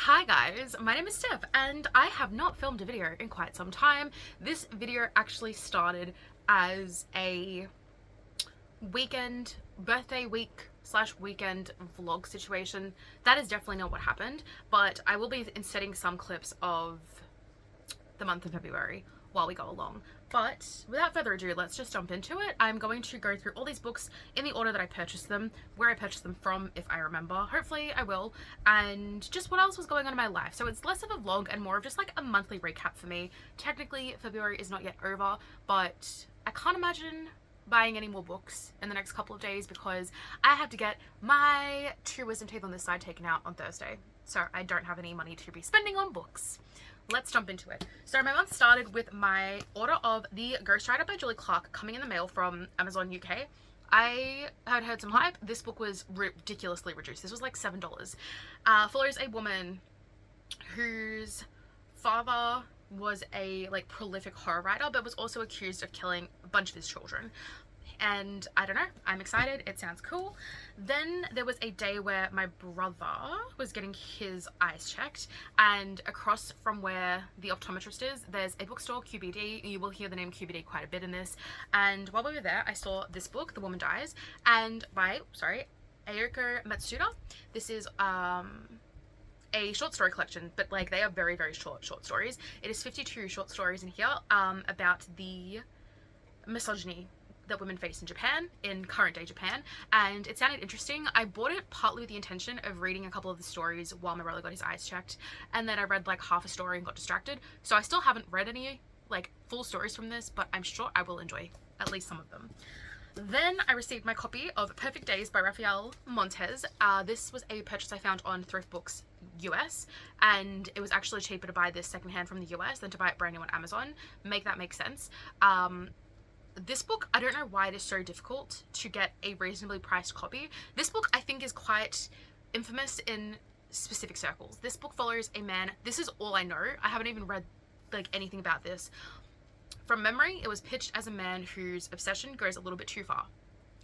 Hi guys, my name is Steph and I have not filmed a video in quite some time. This video actually started as a weekend, birthday week slash weekend vlog situation. That is definitely not what happened, but I will be inserting some clips of the month of February while we go along. But without further ado, let's just jump into it. I'm going to go through all these books in the order that I purchased them, where I purchased them from, if I remember. Hopefully I will. And just what else was going on in my life. So it's less of a vlog and more of just like a monthly recap for me. Technically, February is not yet over, but I can't imagine buying any more books in the next couple of days because I have to get my 2 wisdom teeth on this side taken out on Thursday. So I don't have any money to be spending on books. Let's jump into it. So my month started with my order of The Ghostwriter by Julie Clark coming in the mail from Amazon UK. I had heard some hype. This book was ridiculously reduced. This was like $7. Follows a woman whose father was a prolific horror writer but was also accused of killing a bunch of his children. And I don't know, I'm excited, it sounds cool. Then there was a day where my brother was getting his eyes checked, and across from where the optometrist is, there's a bookstore, QBD. You will hear the name QBD quite a bit in this. And while we were there, I saw this book, The Woman Dies, and by Ayako Matsuda. This is a short story collection, but they are very, very short stories. It is 52 short stories in here about the misogyny that women face in Japan, in current day Japan, and it sounded interesting. I bought it partly with the intention of reading a couple of the stories while my brother got his eyes checked, and then I read half a story and got distracted, so I still haven't read any full stories from this, but I'm sure I will enjoy at least some of them. Then I received my copy of Perfect Days by Rafael Montes. This was a purchase I found on Thrift Books US, and it was actually cheaper to buy this secondhand from the US than to buy it brand new on Amazon. Make that make sense. This book, I don't know why it is so difficult to get a reasonably priced copy. This book, I think, is quite infamous in specific circles. This book follows a man. This is all I know. I haven't even read anything about this. From memory, it was pitched as a man whose obsession goes a little bit too far.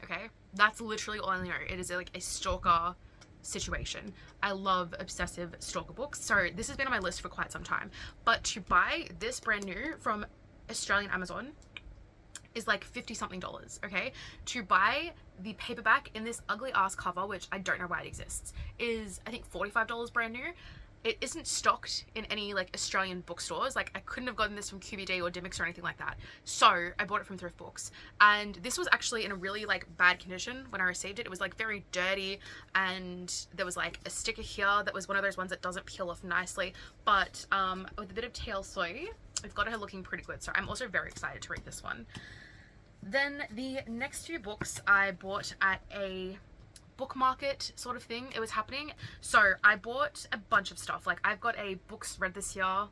Okay? That's literally all I know. It is a stalker situation. I love obsessive stalker books. So this has been on my list for quite some time. But to buy this brand new from Australian Amazon is like $50 something, okay? To buy the paperback in this ugly ass cover, which I don't know why it exists, is I think $45 brand new. It isn't stocked in any Australian bookstores. I couldn't have gotten this from QBD or Dimmicks or anything like that. So I bought it from Thrift Books, and this was actually in a really bad condition when I received it. It was very dirty, and there was a sticker here that was one of those ones that doesn't peel off nicely, but with a bit of TLC, we've got her looking pretty good. So I'm also very excited to read this one. Then the next few books I bought at a book market sort of thing. It was happening. So I bought a bunch of stuff. I've got a books read this year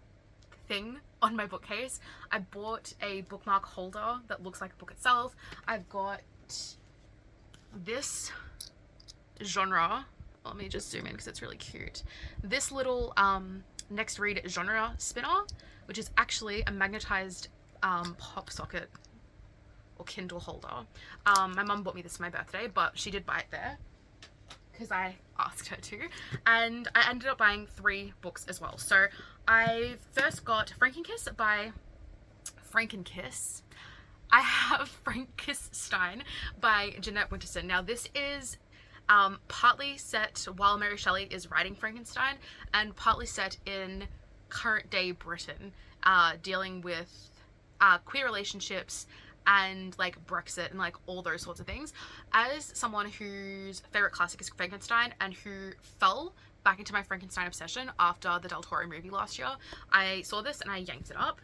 thing on my bookcase. I bought a bookmark holder that looks like a book itself. I've got this genre. Let me just zoom in because it's really cute. This little next read genre spinner, which is actually a magnetized pop socket or Kindle holder. My mum bought me this for my birthday, but she did buy it there because I asked her to, and I ended up buying 3 books as well. So I first got Frankenkiss by Frankenkiss. I have Frankenstein by Jeanette Winterson. Now this is partly set while Mary Shelley is writing Frankenstein, and partly set in current day Britain, dealing with queer relationships and Brexit and all those sorts of things. As someone whose favorite classic is Frankenstein and who fell back into my Frankenstein obsession after the Del Toro movie last year, I saw this and I yanked it up.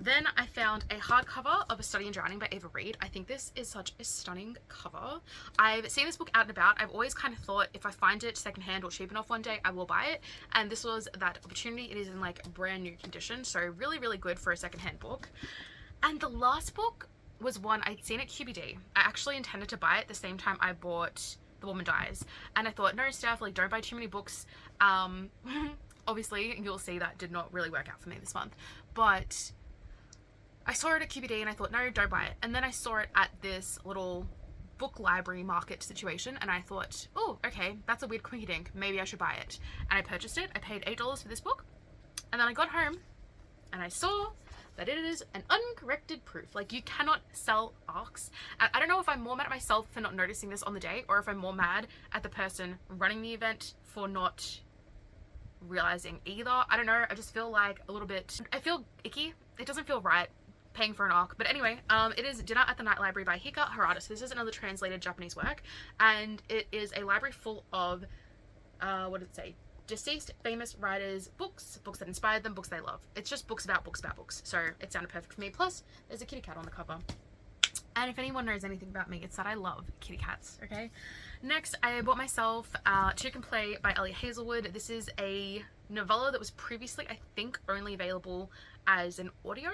Then I found a hardcover of A Study in Drowning by Ava Reid. I think this is such a stunning cover. I've seen this book out and about. I've always kind of thought if I find it secondhand or cheap enough one day, I will buy it. And this was that opportunity. It is in brand new condition, so really, really good for a secondhand book. And the last book was one I'd seen at QBD. I actually intended to buy it the same time I bought The Woman Dies, and I thought, no, Steph, don't buy too many books. Obviously you'll see that did not really work out for me this month, but I saw it at QBD and I thought, no, don't buy it. And then I saw it at this little book library market situation, and I thought, oh, okay, that's a weird quinky dink, maybe I should buy it. And I purchased it. I paid $8 for this book, and then I got home and I saw that it is an uncorrected proof. Like, you cannot sell ARCs. And I don't know if I'm more mad at myself for not noticing this on the day, or if I'm more mad at the person running the event for not realizing either. I don't know. I just feel like a little bit, I feel icky. It doesn't feel right paying for an ARC. But anyway, it is Dinner at the Night Library by Hika Harada. So this is another translated Japanese work, and it is a library full of what did it say? Deceased famous writers' books that inspired them, books they love. It's just books about books about books. So it sounded perfect for me. Plus, there's a kitty cat on the cover. And if anyone knows anything about me, it's that I love kitty cats, okay? Next, I bought myself Two Can Play by Elliot Hazelwood. This is a novella that was previously, I think, only available as an audio,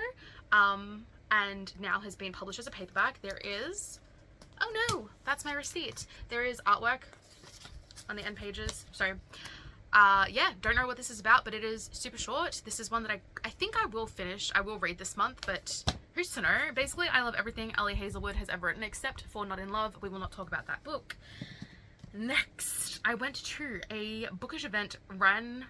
and now has been published as a paperback. There is, oh no, that's my receipt. There is artwork on the end pages. So, yeah, don't know what this is about, but it is super short. This is one that I think I will finish. I will read this month, but who's to know? Basically, I love everything Ellie Hazelwood has ever written except for Not in Love. We will not talk about that book. Next, I went to a bookish event run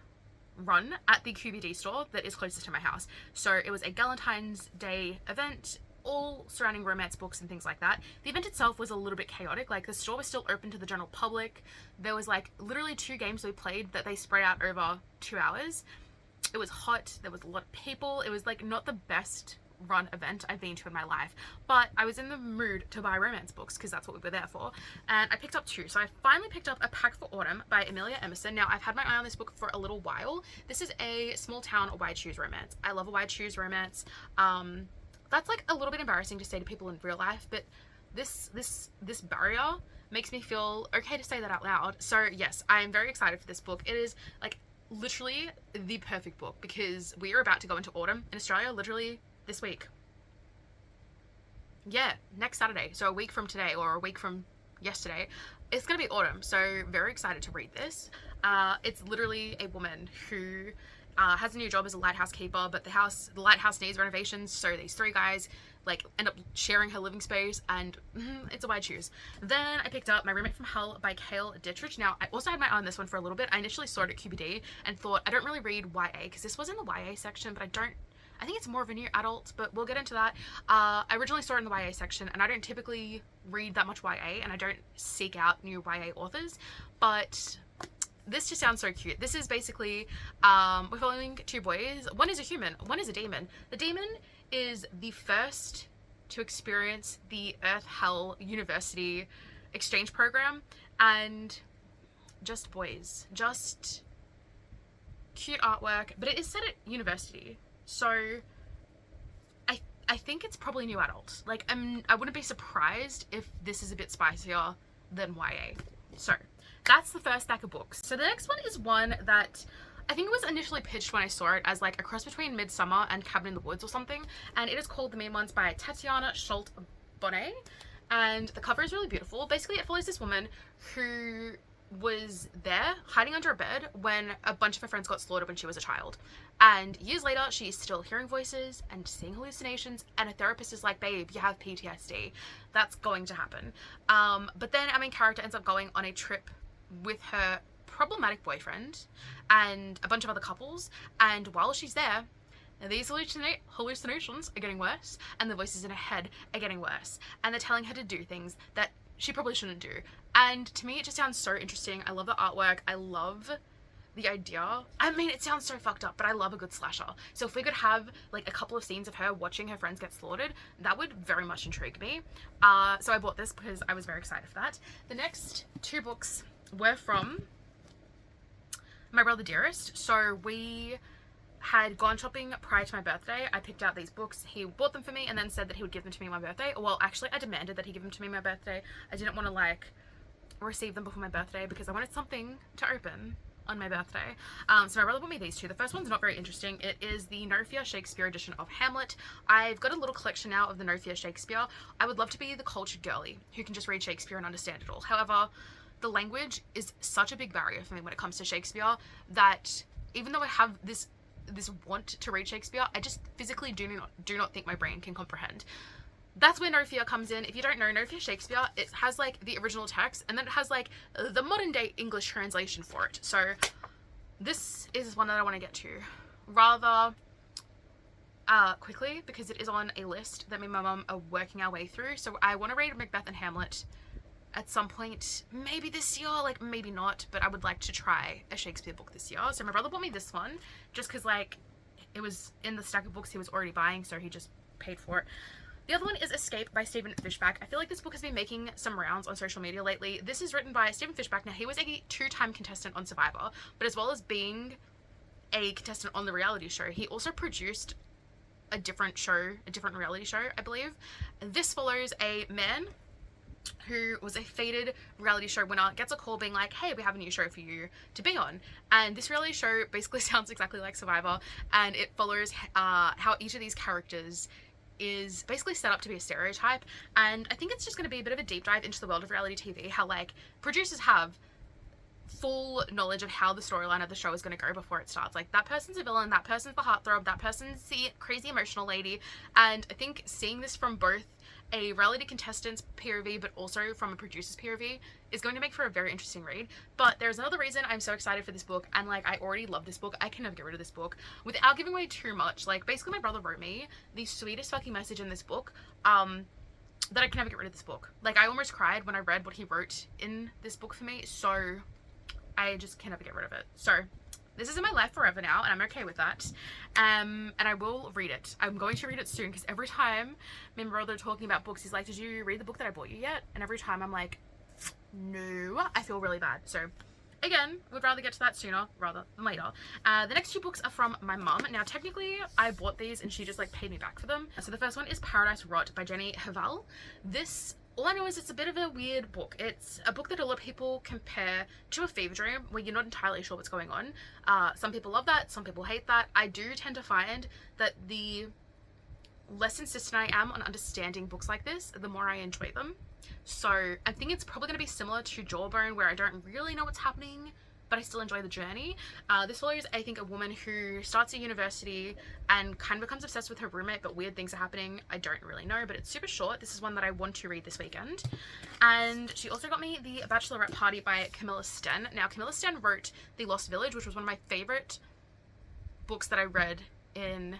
at the QBD store that is closest to my house. So it was a Galentine's Day event, all surrounding romance books and things like that. The event itself was a little bit chaotic. Like, the store was still open to the general public. There was like literally 2 games we played that they spread out over 2 hours. It was hot. There was a lot of people. It was like not the best run event I've been to in my life, but I was in the mood to buy romance books because that's what we were there for, and I picked up 2. So I finally picked up A Pact for Autumn by Amelia Emerson. Now, I've had my eye on this book for a little while. This is a small town wide shoes romance. I love a wide shoes romance. That's like a little bit embarrassing to say to people in real life, but this barrier makes me feel okay to say that out loud. So yes, I am very excited for this book. It is like literally the perfect book because we are about to go into autumn in Australia literally this week. Yeah, next Saturday. So a week from today, or a week from yesterday, it's gonna be autumn. So very excited to read this. It's literally a woman who has a new job as a lighthouse keeper, but the lighthouse needs renovations, so these 3 guys like end up sharing her living space, and it's a wide shoes. Then I picked up My Roommate from Hell by Cale Dittrich. Now, I also had my eye on this one for a little bit. I initially saw it at QBD and thought I don't really read YA because this was in the YA section, but I think it's more of a new adult, but we'll get into that. I originally saw it in the YA section, and I don't typically read that much YA, and I don't seek out new YA authors, but this just sounds so cute. This is basically, we're following 2 boys. One is a human, one is a demon. The demon is the first to experience the ETHEL University exchange program, and just boys, just cute artwork, but it is set at university. So I think it's probably new adult. Like, I wouldn't be surprised if this is a bit spicier than YA. So that's the first stack of books. So the next one is one that I think it was initially pitched when I saw it as like a cross between Midsummer and Cabin in the Woods or something. And it is called The Mean Ones by Tatiana Schultz-Bonnet. And the cover is really beautiful. Basically, it follows this woman who was there hiding under a bed when a bunch of her friends got slaughtered when she was a child, and years later she's still hearing voices and seeing hallucinations, and a therapist is like, babe, you have PTSD, that's going to happen. But then our main character ends up going on a trip with her problematic boyfriend and a bunch of other couples, and while she's there, these hallucinations are getting worse, and the voices in her head are getting worse, and they're telling her to do things that she probably shouldn't do. And to me, it just sounds so interesting. I love the artwork. I love the idea. I mean, it sounds so fucked up, but I love a good slasher. So if we could have like a couple of scenes of her watching her friends get slaughtered, that would very much intrigue me. So I bought this because I was very excited for that. The next 2 books were from My Brother Dearest. So we had gone shopping prior to my birthday. I picked out these books. He bought them for me and then said that he would give them to me on my birthday. Well, actually, I demanded that he give them to me on my birthday. I didn't want to like receive them before my birthday because I wanted something to open on my birthday. So my brother bought me these 2. The first one's not very interesting. It is the No Fear Shakespeare edition of Hamlet. I've got a little collection now of the No Fear Shakespeare. I would love to be the cultured girly who can just read Shakespeare and understand it all. However, the language is such a big barrier for me when it comes to Shakespeare that even though I have this want to read Shakespeare, I just physically do not think my brain can comprehend. that's where No Fear comes in. If you don't know No Fear Shakespeare, it has like the original text and then it has like the modern day English translation for it. So this is one that I want to get to rather quickly because it is on a list that me and my mum are working our way through. So I want to read Macbeth and Hamlet at some point, maybe this year, like maybe not, but I would like to try a Shakespeare book this year. So my brother bought me this one just because like it was in the stack of books he was already buying, so he just paid for it. The other one is Escape by Stephen Fishbach. I feel like this book has been making some rounds on social media lately. This is written by Stephen Fishbach. Now, he was a two-time contestant on Survivor, but as well as being a contestant on the reality show, he also produced a different show, a different reality show, I believe. This follows a man who was a fated reality show winner, gets a call being like, hey, we have a new show for you to be on. And this reality show basically sounds exactly like Survivor, and it follows how each of these characters is basically set up to be a stereotype. And I think it's just going to be a bit of a deep dive into the world of reality TV, how like producers have full knowledge of how the storyline of the show is going to go before it starts. Like, that person's a villain, that person's the heartthrob, that person's the crazy emotional lady. And I think seeing this from both a reality contestant's POV but also from a producer's POV is going to make for a very interesting read. But there's another reason I'm so excited for this book, and like I already love this book. I can never get rid of this book without giving away too much. Like, basically my brother wrote me the sweetest fucking message in this book that I can never get rid of this book. Like, I almost cried when I read what he wrote in this book for me, so I just can never get rid of it. So this is in my life forever now, and I'm okay with that. And I will read it. I'm going to read it soon, because every time me and my brother are talking about books, he's like, did you read the book that I bought you yet? And every time I'm like, no, I feel really bad. So again, would rather get to that sooner rather than later. The next two books are from my mum. Now, technically, I bought these and she just like paid me back for them. So the first one is Paradise Rot by Jenny Havel. This, all I know is it's a bit of a weird book. It's a book that a lot of people compare to a fever dream where you're not entirely sure what's going on. Some people love that, some people hate that. I do tend to find that the less insistent I am on understanding books like this, the more I enjoy them. So I think it's probably going to be similar to Jawbone, where I don't really know what's happening, but I still enjoy the journey. This follows, I think, a woman who starts at university and kind of becomes obsessed with her roommate, but weird things are happening. I don't really know, but it's super short. This is one that I want to read this weekend. And she also got me The Bachelorette Party by Camilla Sten. Now, Camilla Sten wrote The Lost Village, which was one of my favorite books that I read in,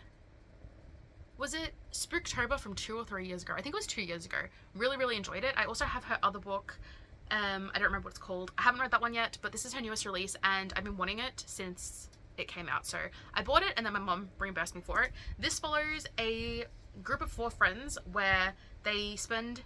was it Spooktober from 2 or 3 years ago? I think it was 2 years ago. Really, really enjoyed it. I also have her other book. I don't remember what it's called. I haven't read that one yet, but this is her newest release and I've been wanting it since it came out. So I bought it and then my mum reimbursed me for it. This follows a group of 4 friends where they spend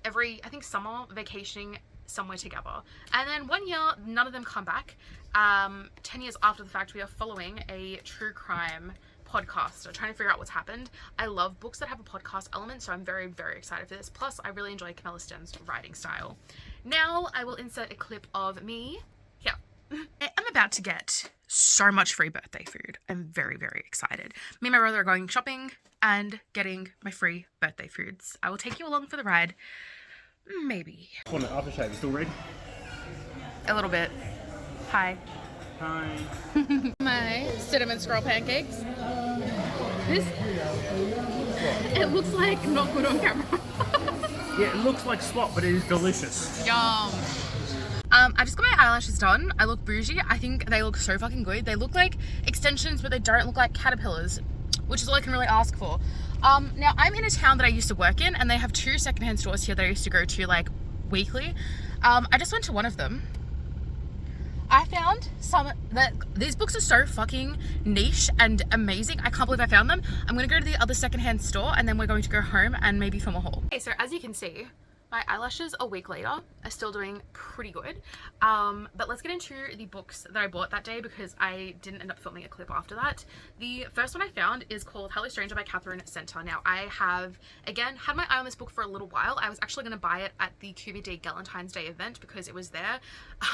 every, I think, summer vacationing somewhere together. And then one year, none of them come back. 10 years after the fact, we are following a true crime podcast, so trying to figure out what's happened. I love books that have a podcast element, so I'm very, very excited for this. Plus, I really enjoy Camilla Sten's writing style. Now, I will insert a clip of me here. I'm about to get so much free birthday food. I'm very, very excited. Me and my brother are going shopping and getting my free birthday foods. I will take you along for the ride. Maybe. On the aftershave, still red? A little bit. Hi. Hi. My cinnamon scroll pancakes. This, it looks like not good on camera. Yeah, it looks like slop, but it is delicious. Yum. I just got my eyelashes done. I look bougie. I think they look so fucking good. They look like extensions, but they don't look like caterpillars, which is all I can really ask for. Now, I'm in a town that I used to work in, and they have 2 secondhand stores here that I used to go to like weekly. I just went to one of them. I found some that these books are so fucking niche and amazing. I can't believe I found them. I'm gonna go to the other secondhand store and then we're going to go home and maybe film a haul. Okay, so as you can see, my eyelashes a week later are still doing pretty good. But let's get into the books that I bought that day because I didn't end up filming a clip after that. The first one I found is called Hello Stranger by Catherine Center. Now, I have, again, had my eye on this book for a little while. I was actually going to buy it at the QVD Galentine's Day event because it was there.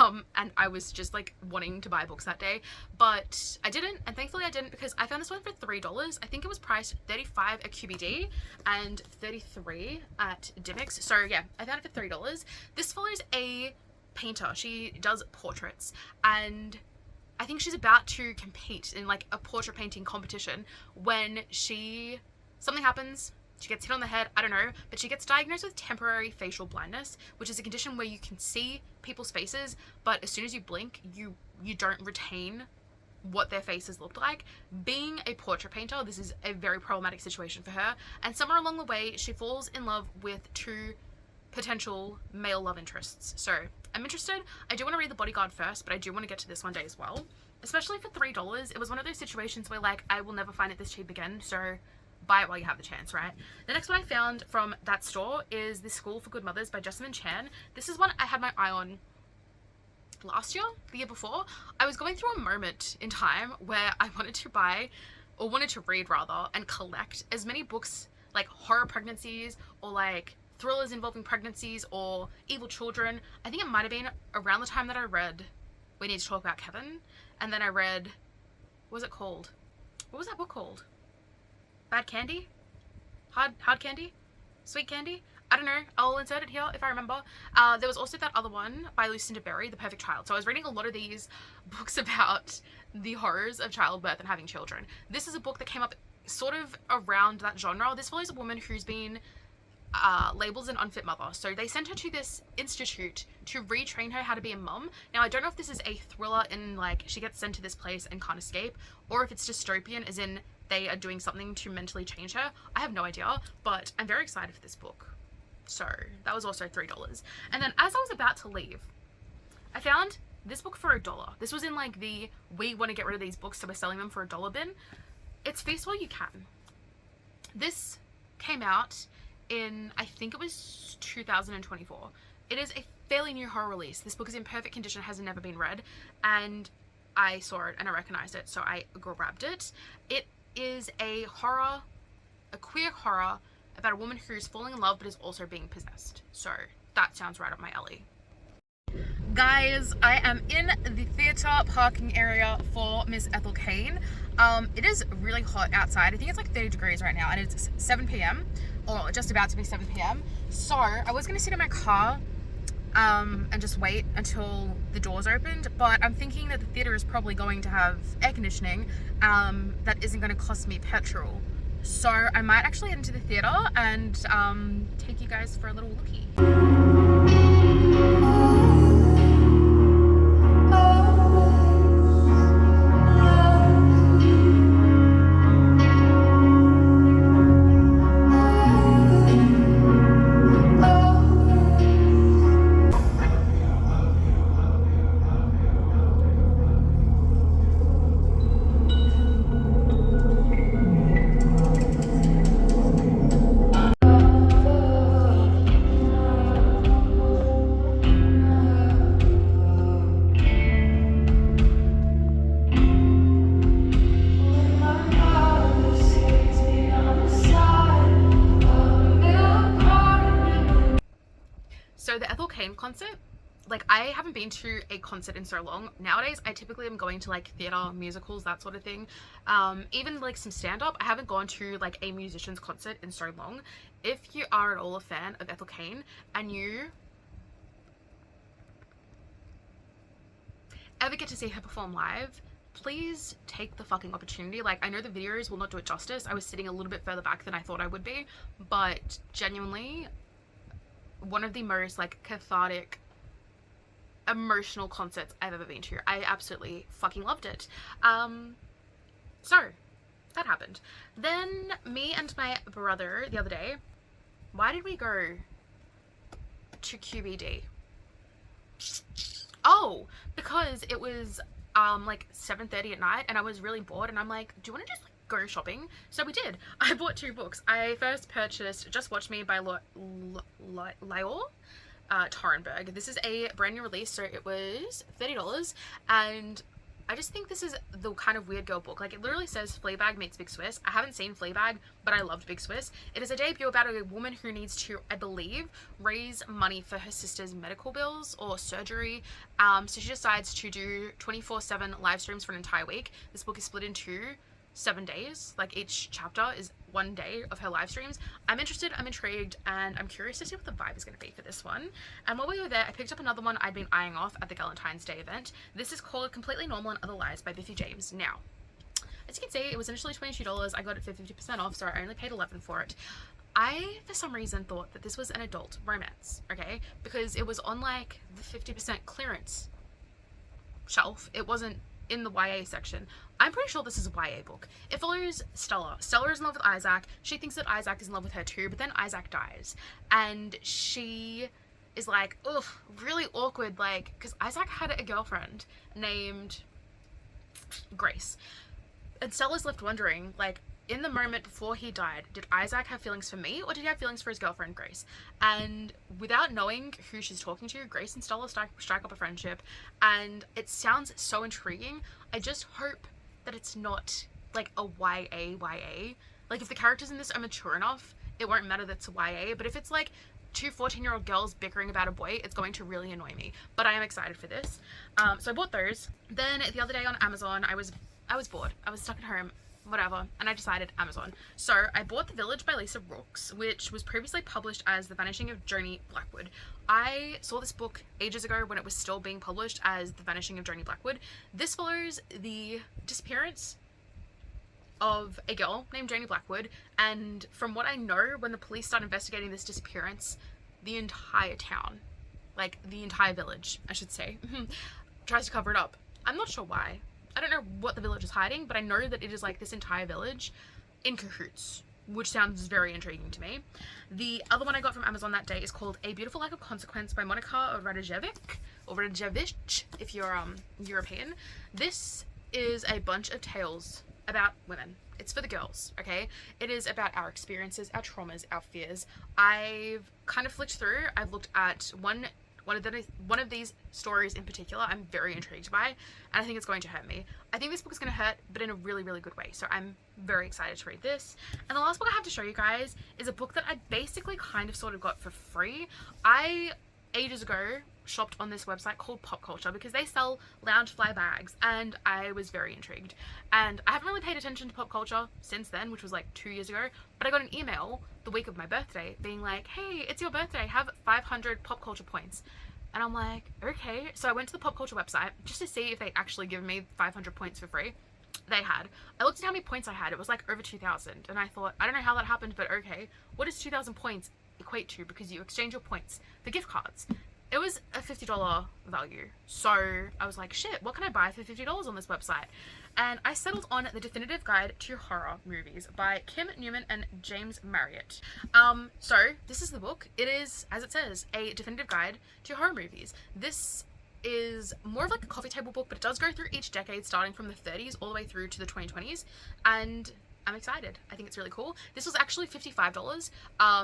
And I was just like wanting to buy books that day, but I didn't. And thankfully I didn't because I found this one for $3. I think it was priced $35 at QVD and $33 at Dimmicks. So yeah, I found it for $3. This follows a painter. She does portraits and I think she's about to compete in like a portrait painting competition when something happens she gets hit on the head, I don't know, but she gets diagnosed with temporary facial blindness, which is a condition where you can see people's faces, but as soon as you blink, you don't retain what their faces look like. Being a portrait painter, this is a very problematic situation for her, and somewhere along the way, she falls in love with two potential male love interests. So I'm interested. I do want to read The Bodyguard first, but I do want to get to this one day as well, especially for $3. It was one of those situations where, like, I will never find it this cheap again, so buy it while you have the chance, right? The next one I found from that store is The School for Good Mothers by Jessamine Chan. This is one I had my eye on last year, the year before. I was going through a moment in time where I wanted to buy, or wanted to read rather, and collect as many books, like horror pregnancies or like thrillers involving pregnancies or evil children. I think it might have been around the time that I read We Need to Talk About Kevin, and then I read, what was it called? What was that book called? Bad Candy? Hard Candy? Sweet Candy? I don't know. I'll insert it here if I remember. There was also that other one by Lucinda Berry, The Perfect Child. So I was reading a lot of these books about the horrors of childbirth and having children. This is a book that came up sort of around that genre. This follows a woman who's been labeled as an unfit mother. So they sent her to this institute to retrain her how to be a mum. Now, I don't know if this is a thriller in, like, she gets sent to this place and can't escape, or if it's dystopian as in they are doing something to mentally change her. I have no idea, but I'm very excited for this book. So that was also $3. And then as I was about to leave, I found this book for $1. This was in like the we want to get rid of these books, so we're selling them for $1 bin. It's Feast While You Can. This came out in, I think it was 2024. It is a fairly new horror release. This book is in perfect condition, has never been read, and I saw it and I recognized it, so I grabbed it. It is a horror, a queer horror about a woman who's falling in love but is also being possessed. So that sounds right up my alley. Guys, I am in the theatre parking area for Miss Ethel CAIN. It is really hot outside. I think it's like 30 degrees right now, and it's 7 p.m. or just about to be 7 p.m. So I was going to sit in my car and just wait until the doors opened, but I'm thinking that the theatre is probably going to have air conditioning that isn't going to cost me petrol. So I might actually head into the theatre and take you guys for a little lookie. So the Ethel CAIN concert, like, I haven't been to a concert in so long. Nowadays, I typically am going to like theater, musicals, that sort of thing. Even like some stand-up. I haven't gone to like a musician's concert in so long. If you are at all a fan of Ethel CAIN and you ever get to see her perform live, please take the fucking opportunity. Like, I know the videos will not do it justice. I was sitting a little bit further back than I thought I would be, but genuinely one of the most like cathartic, emotional concerts I've ever been to. I absolutely fucking loved it. So that happened. Then me and my brother the other day, why did we go to QBD? Oh, because it was like 7:30 at night and I was really bored, and I'm like, do you want to just go shopping? So we did. I bought 2 books. I first purchased Just Watch Me by Lior Torenberg. This is a brand new release, so it was $30, and I just think this is the kind of weird girl book. Like, it literally says Fleabag meets Big Swiss. I haven't seen Fleabag, but I loved Big Swiss. It is a debut about a woman who needs to, I believe, raise money for her sister's medical bills or surgery. So she decides to do 24/7 live streams for an entire week. This book is split into 7 days. Like, each chapter is 1 day of her live streams. I'm interested, I'm intrigued, and I'm curious to see what the vibe is going to be for this one. And while we were there, I picked up another one I'd been eyeing off at the Valentine's Day event. This is called Completely Normal and Other Lies by Biffy James. Now, as you can see, it was initially $22. I got it for 50% off, so I only paid $11 for it. I, for some reason, thought that this was an adult romance, okay? Because it was on like the 50% clearance shelf. It wasn't in the YA section. I'm pretty sure this is a YA book. It follows Stella. Stella is in love with Isaac. She thinks that Isaac is in love with her too, but then Isaac dies. And she is like, ugh, really awkward, like, because Isaac had a girlfriend named Grace. And Stella's left wondering, like, in the moment before he died, did Isaac have feelings for me or did he have feelings for his girlfriend Grace? And without knowing who she's talking to, Grace and Stella strike up a friendship, and it sounds so intriguing. I just hope that it's not like a YA. Like, if the characters in this are mature enough, it won't matter that it's a YA, but if it's like two 14-year-old girls bickering about a boy, it's going to really annoy me. But I am excited for this. So I bought those. Then the other day on Amazon, I was bored. I was stuck at home, whatever, and I decided Amazon. So I bought The Village by Lisa Rooks, which was previously published as The Vanishing of Joanie Blackwood. I saw this book ages ago when it was still being published as The Vanishing of Joanie Blackwood. This follows the disappearance of a girl named Joanie Blackwood, and from what I know, when the police start investigating this disappearance, the entire town, like the entire village, I should say, tries to cover it up. I'm not sure why. I don't know what the village is hiding, but I know that it is like this entire village in cahoots, which sounds very intriguing to me. The other one I got from Amazon that day is called A Beautiful Lack of Consequence by Monika Radojevic, or Radojevic if you're European. This is a bunch of tales about women. It's for the girls, okay? It is about our experiences, our traumas, our fears. I've kind of flicked through. I've looked at one of these stories in particular I'm very intrigued by, and I think it's going to hurt me. I think this book is going to hurt, but in a really, really good way. So I'm very excited to read this. And the last book I have to show you guys is a book that I basically kind of sort of got for free. I, ages ago, shopped on this website called Pop Culture because they sell Loungefly bags, and I was very intrigued. And I haven't really paid attention to pop culture since then, which was like 2 years ago, but I got an email the week of my birthday being like, hey, it's your birthday, have 500 pop culture points. And I'm like, okay. So I went to the Pop Culture website just to see if they actually give me 500 points for free. They had. I looked at how many points I had. It was like over 2,000. And I thought, I don't know how that happened, but okay. What does 2,000 points equate to? Because you exchange your points for gift cards. It was a $50 value. So I was like, shit, what can I buy for $50 on this website? And I settled on The Definitive Guide to Horror Movies by Kim Newman and James Marriott. So this is the book. It is, as it says, a definitive guide to horror movies. This is more of like a coffee table book, but it does go through each decade starting from the 30s all the way through to the 2020s. And I'm excited. I think it's really cool. This was actually $55.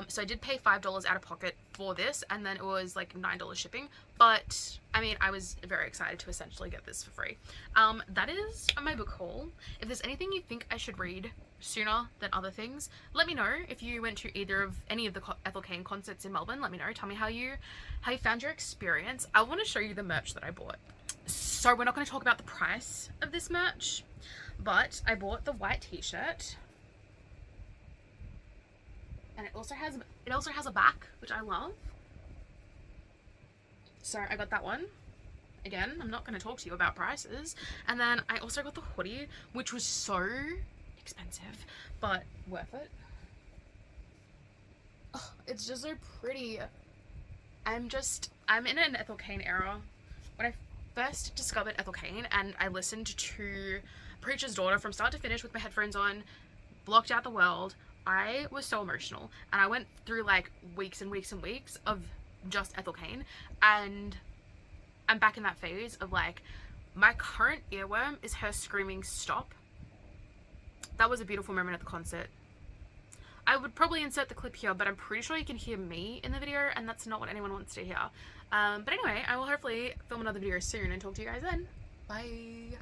So I did pay $5 out of pocket for this, and then it was like $9 shipping. But I mean, I was very excited to essentially get this for free. That is my book haul. If there's anything you think I should read sooner than other things, let me know. If you went to any of the Ethel CAIN concerts in Melbourne, let me know. Tell me how you found your experience. I want to show you the merch that I bought. So we're not going to talk about the price of this merch, but I bought the white t-shirt, and it also has a back, which I love. So I got that one. Again, I'm not going to talk to you about prices. And then I also got the hoodie, which was so expensive, but worth it. Oh, it's just so pretty. I'm in an Ethel CAIN era. When I first discovered Ethel CAIN and I listened to Preacher's Daughter from start to finish with my headphones on, blocked out the world, I was so emotional. And I went through like weeks and weeks and weeks of just Ethel CAIN, and I'm back in that phase of like, my current earworm is her screaming stop. That was a beautiful moment at the concert. I would probably insert the clip here, but I'm pretty sure you can hear me in the video, and that's not what anyone wants to hear. But anyway, I will hopefully film another video soon and talk to you guys then. Bye.